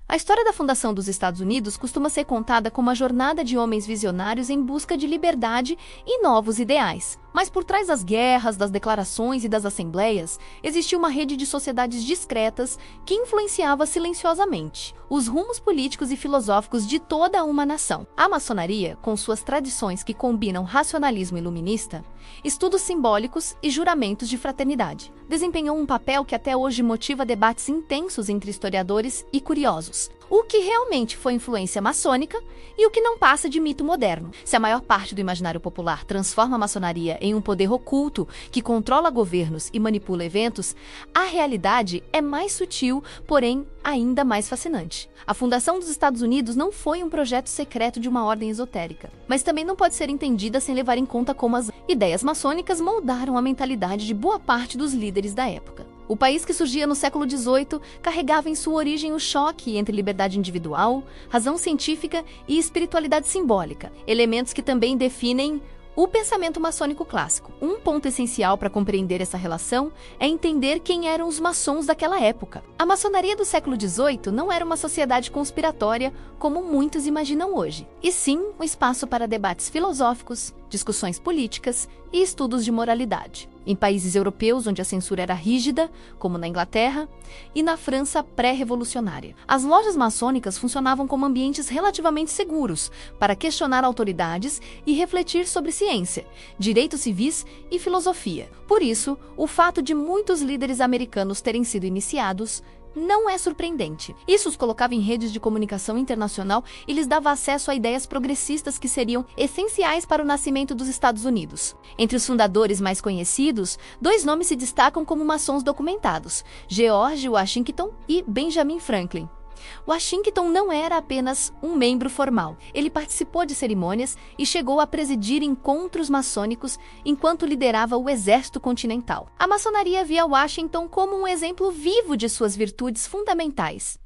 A história da fundação dos Estados Unidos costuma ser contada como a jornada de homens visionários em busca de liberdade e novos ideais. Mas por trás das guerras, das declarações e das assembleias, existia uma rede de sociedades discretas que influenciava silenciosamente os rumos políticos e filosóficos de toda uma nação. A maçonaria, com suas tradições que combinam racionalismo iluminista, estudos simbólicos e juramentos de fraternidade, desempenhou um papel que até hoje motiva debates intensos entre historiadores e curiosos. O que realmente foi influência maçônica e o que não passa de mito moderno. Se a maior parte do imaginário popular transforma a maçonaria em um poder oculto que controla governos e manipula eventos, a realidade é mais sutil, porém ainda mais fascinante. A fundação dos Estados Unidos não foi um projeto secreto de uma ordem esotérica, mas também não pode ser entendida sem levar em conta como as ideias maçônicas moldaram a mentalidade de boa parte dos líderes da época. O país que surgia no século XVIII carregava em sua origem o choque entre liberdade individual, razão científica e espiritualidade simbólica, elementos que também definem o pensamento maçônico clássico. Um ponto essencial para compreender essa relação é entender quem eram os maçons daquela época. A maçonaria do século XVIII não era uma sociedade conspiratória como muitos imaginam hoje, e sim um espaço para debates filosóficos, discussões políticas e estudos de moralidade. Em países europeus onde a censura era rígida, como na Inglaterra, e na França pré-revolucionária, as lojas maçônicas funcionavam como ambientes relativamente seguros para questionar autoridades e refletir sobre ciência, direitos civis e filosofia. Por isso, o fato de muitos líderes americanos terem sido iniciados não é surpreendente. Isso os colocava em redes de comunicação internacional e lhes dava acesso a ideias progressistas que seriam essenciais para o nascimento dos Estados Unidos. Entre os fundadores mais conhecidos, 2 nomes se destacam como maçons documentados: George Washington e Benjamin Franklin. Washington não era apenas um membro formal. Ele participou de cerimônias e chegou a presidir encontros maçônicos enquanto liderava o exército continental. A maçonaria via Washington como um exemplo vivo de suas virtudes fundamentais: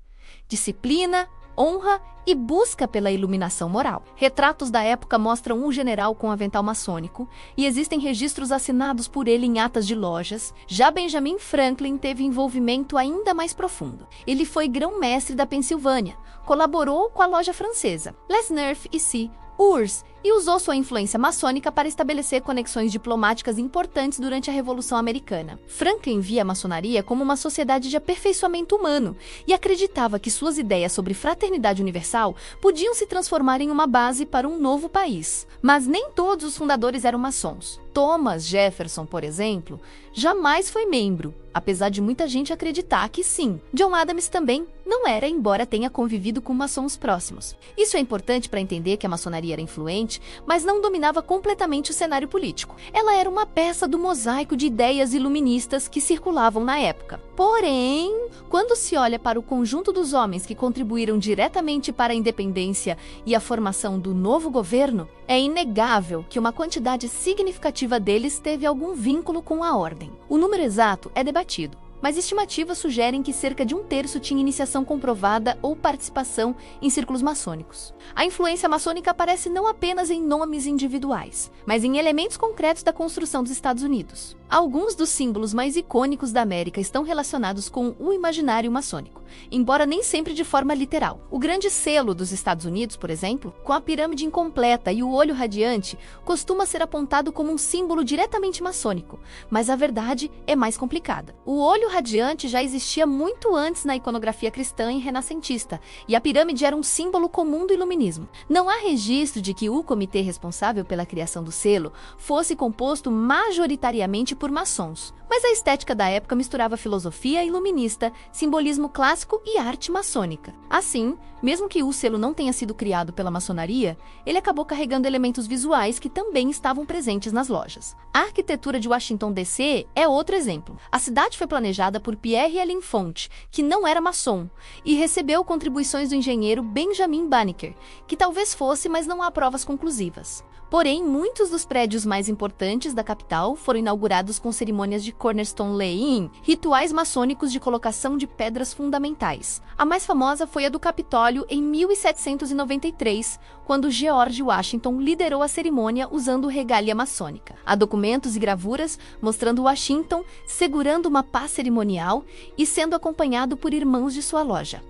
disciplina, honra e busca pela iluminação moral. Retratos da época mostram um general com avental maçônico e existem registros assinados por ele em atas de lojas. Já Benjamin Franklin teve envolvimento ainda mais profundo. Ele foi grão-mestre da Pensilvânia, colaborou com a loja francesa Les Nerfs ici, Urs, e usou sua influência maçônica para estabelecer conexões diplomáticas importantes durante a Revolução Americana. Franklin via a maçonaria como uma sociedade de aperfeiçoamento humano e acreditava que suas ideias sobre fraternidade universal podiam se transformar em uma base para um novo país. Mas nem todos os fundadores eram maçons. Thomas Jefferson, por exemplo, jamais foi membro, apesar de muita gente acreditar que sim. John Adams também não era, embora tenha convivido com maçons próximos. Isso é importante para entender que a maçonaria era influente, mas não dominava completamente o cenário político. Ela era uma peça do mosaico de ideias iluministas que circulavam na época. Porém, quando se olha para o conjunto dos homens que contribuíram diretamente para a independência e a formação do novo governo, é inegável que uma quantidade significativa deles teve algum vínculo com a ordem. O número exato é debatido, mas estimativas sugerem que cerca de 1/3 tinha iniciação comprovada ou participação em círculos maçônicos. A influência maçônica aparece não apenas em nomes individuais, mas em elementos concretos da construção dos Estados Unidos. Alguns dos símbolos mais icônicos da América estão relacionados com o imaginário maçônico, embora nem sempre de forma literal. O grande selo dos Estados Unidos, por exemplo, com a pirâmide incompleta e o olho radiante, costuma ser apontado como um símbolo diretamente maçônico, mas a verdade é mais complicada. O olho radiante já existia muito antes na iconografia cristã e renascentista, e a pirâmide era um símbolo comum do iluminismo. Não há registro de que o comitê responsável pela criação do selo fosse composto majoritariamente por maçons, mas a estética da época misturava filosofia iluminista, simbolismo clássico e arte maçônica. Assim, mesmo que o selo não tenha sido criado pela maçonaria, ele acabou carregando elementos visuais que também estavam presentes nas lojas. A arquitetura de Washington DC é outro exemplo. A cidade foi planejada por Pierre Ellinfont, que não era maçom, e recebeu contribuições do engenheiro Benjamin Banneker, que talvez fosse, mas não há provas conclusivas. Porém, muitos dos prédios mais importantes da capital foram inaugurados com cerimônias de cornerstone laying, rituais maçônicos de colocação de pedras fundamentais. A mais famosa foi a do Capitólio em 1793, quando George Washington liderou a cerimônia usando regalia maçônica. Há documentos e gravuras mostrando Washington segurando uma pá cerimonial e sendo acompanhado por irmãos de sua loja.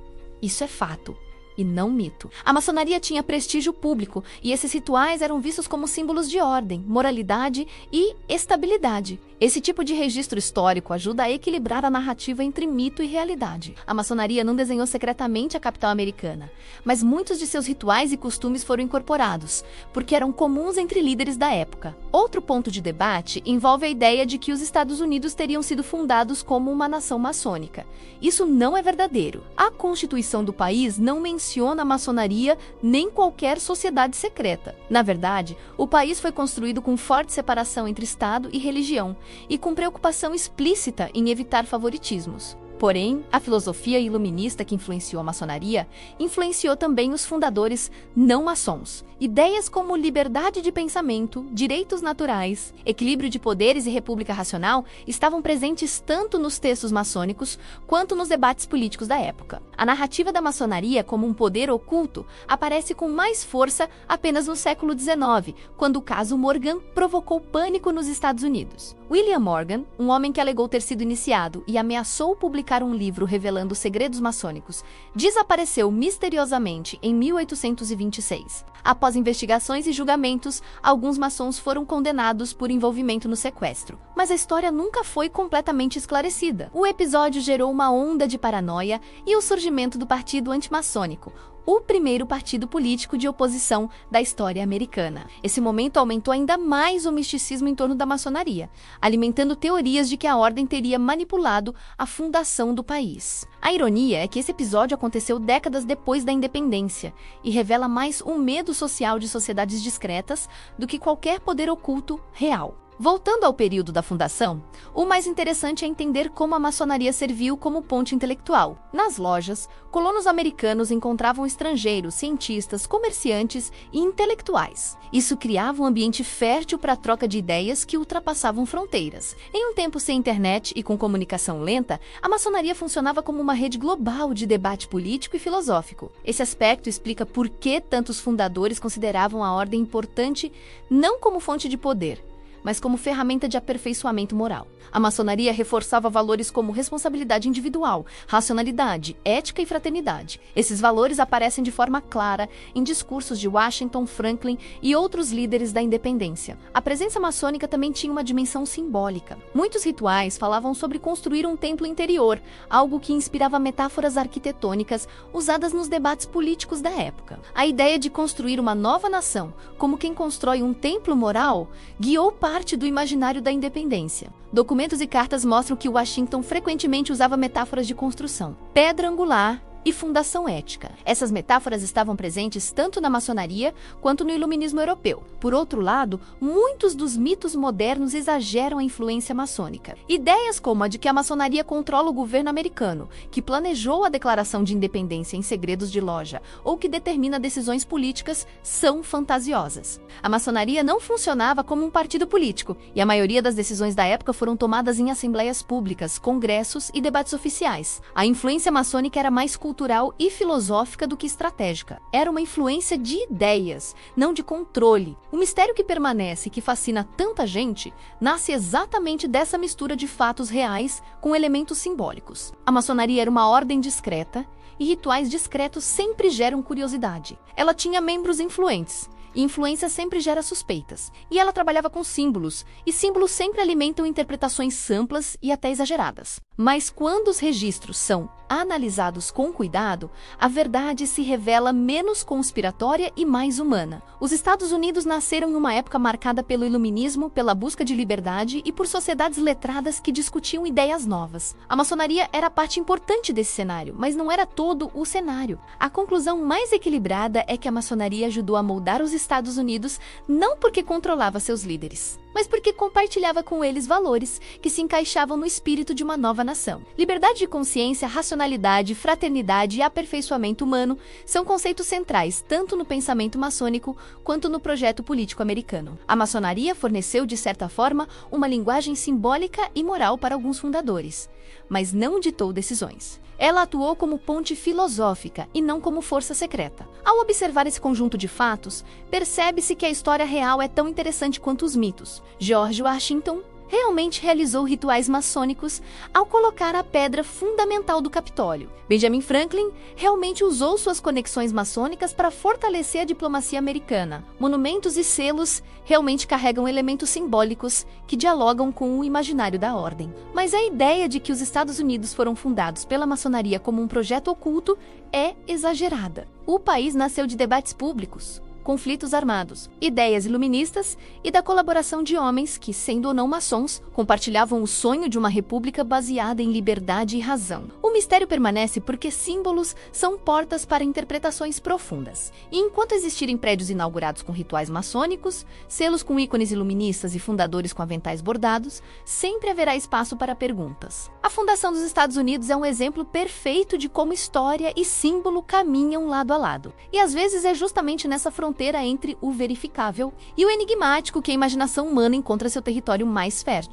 Isso é fato, e não mito. A maçonaria tinha prestígio público, e esses rituais eram vistos como símbolos de ordem, moralidade e estabilidade. Esse tipo de registro histórico ajuda a equilibrar a narrativa entre mito e realidade. A maçonaria não desenhou secretamente a capital americana, mas muitos de seus rituais e costumes foram incorporados, porque eram comuns entre líderes da época. Outro ponto de debate envolve a ideia de que os Estados Unidos teriam sido fundados como uma nação maçônica. Isso não é verdadeiro. A Constituição do país não menciona a maçonaria nem qualquer sociedade secreta. Na verdade, o país foi construído com forte separação entre Estado e religião, e com preocupação explícita em evitar favoritismos. Porém, a filosofia iluminista que influenciou a maçonaria influenciou também os fundadores não maçons. Ideias como liberdade de pensamento, direitos naturais, equilíbrio de poderes e república racional estavam presentes tanto nos textos maçônicos quanto nos debates políticos da época. A narrativa da maçonaria como um poder oculto aparece com mais força apenas no século XIX, quando o caso Morgan provocou pânico nos Estados Unidos. William Morgan, um homem que alegou ter sido iniciado e ameaçou publicar um livro revelando segredos maçônicos, desapareceu misteriosamente em 1826. Após investigações e julgamentos, alguns maçons foram condenados por envolvimento no sequestro. Mas a história nunca foi completamente esclarecida. O episódio gerou uma onda de paranoia e o surgimento do Partido Antimaçônico, o primeiro partido político de oposição da história americana. Esse momento aumentou ainda mais o misticismo em torno da maçonaria, alimentando teorias de que a ordem teria manipulado a fundação do país. A ironia é que esse episódio aconteceu décadas depois da independência e revela mais um medo social de sociedades discretas do que qualquer poder oculto real. Voltando ao período da fundação, o mais interessante é entender como a maçonaria serviu como ponte intelectual. Nas lojas, colonos americanos encontravam estrangeiros, cientistas, comerciantes e intelectuais. Isso criava um ambiente fértil para a troca de ideias que ultrapassavam fronteiras. Em um tempo sem internet e com comunicação lenta, a maçonaria funcionava como uma rede global de debate político e filosófico. Esse aspecto explica por que tantos fundadores consideravam a ordem importante não como fonte de poder, mas como ferramenta de aperfeiçoamento moral. A maçonaria reforçava valores como responsabilidade individual, racionalidade, ética e fraternidade. Esses valores aparecem de forma clara em discursos de Washington, Franklin e outros líderes da independência. A presença maçônica também tinha uma dimensão simbólica. Muitos rituais falavam sobre construir um templo interior, algo que inspirava metáforas arquitetônicas usadas nos debates políticos da época. A ideia de construir uma nova nação, como quem constrói um templo moral, guiou parte do imaginário da independência. Documentos e cartas mostram que Washington frequentemente usava metáforas de construção, pedra angular e fundação ética. Essas metáforas estavam presentes tanto na maçonaria quanto no iluminismo europeu. Por outro lado, muitos dos mitos modernos exageram a influência maçônica. Ideias como a de que a maçonaria controla o governo americano, que planejou a declaração de independência em segredos de loja ou que determina decisões políticas são fantasiosas. A maçonaria não funcionava como um partido político, e a maioria das decisões da época foram tomadas em assembleias públicas, congressos e debates oficiais. A influência maçônica era mais cultural e filosófica do que estratégica. Era uma influência de ideias, não de controle. O mistério que permanece e que fascina tanta gente nasce exatamente dessa mistura de fatos reais com elementos simbólicos. A maçonaria era uma ordem discreta e rituais discretos sempre geram curiosidade. Ela tinha membros influentes, e influência sempre gera suspeitas. E ela trabalhava com símbolos, e símbolos sempre alimentam interpretações amplas e até exageradas. Mas quando os registros são analisados com cuidado, a verdade se revela menos conspiratória e mais humana. Os Estados Unidos nasceram em uma época marcada pelo iluminismo, pela busca de liberdade e por sociedades letradas que discutiam ideias novas. A maçonaria era parte importante desse cenário, mas não era todo o cenário. A conclusão mais equilibrada é que a maçonaria ajudou a moldar os Estados Unidos não porque controlava seus líderes, mas porque compartilhava com eles valores que se encaixavam no espírito de uma nova nação. Liberdade de consciência, racionalidade, fraternidade e aperfeiçoamento humano são conceitos centrais tanto no pensamento maçônico quanto no projeto político americano. A maçonaria forneceu, de certa forma, uma linguagem simbólica e moral para alguns fundadores, mas não ditou decisões. Ela atuou como ponte filosófica e não como força secreta. Ao observar esse conjunto de fatos, percebe-se que a história real é tão interessante quanto os mitos. George Washington realmente realizou rituais maçônicos ao colocar a pedra fundamental do Capitólio. Benjamin Franklin realmente usou suas conexões maçônicas para fortalecer a diplomacia americana. Monumentos e selos realmente carregam elementos simbólicos que dialogam com o imaginário da ordem. Mas a ideia de que os Estados Unidos foram fundados pela maçonaria como um projeto oculto é exagerada. O país nasceu de debates públicos, conflitos armados, ideias iluministas e da colaboração de homens que, sendo ou não maçons, compartilhavam o sonho de uma república baseada em liberdade e razão. O mistério permanece porque símbolos são portas para interpretações profundas. E enquanto existirem prédios inaugurados com rituais maçônicos, selos com ícones iluministas e fundadores com aventais bordados, sempre haverá espaço para perguntas. A fundação dos Estados Unidos é um exemplo perfeito de como história e símbolo caminham lado a lado. E às vezes é justamente nessa fronteira entre o verificável e o enigmático que a imaginação humana encontra seu território mais fértil.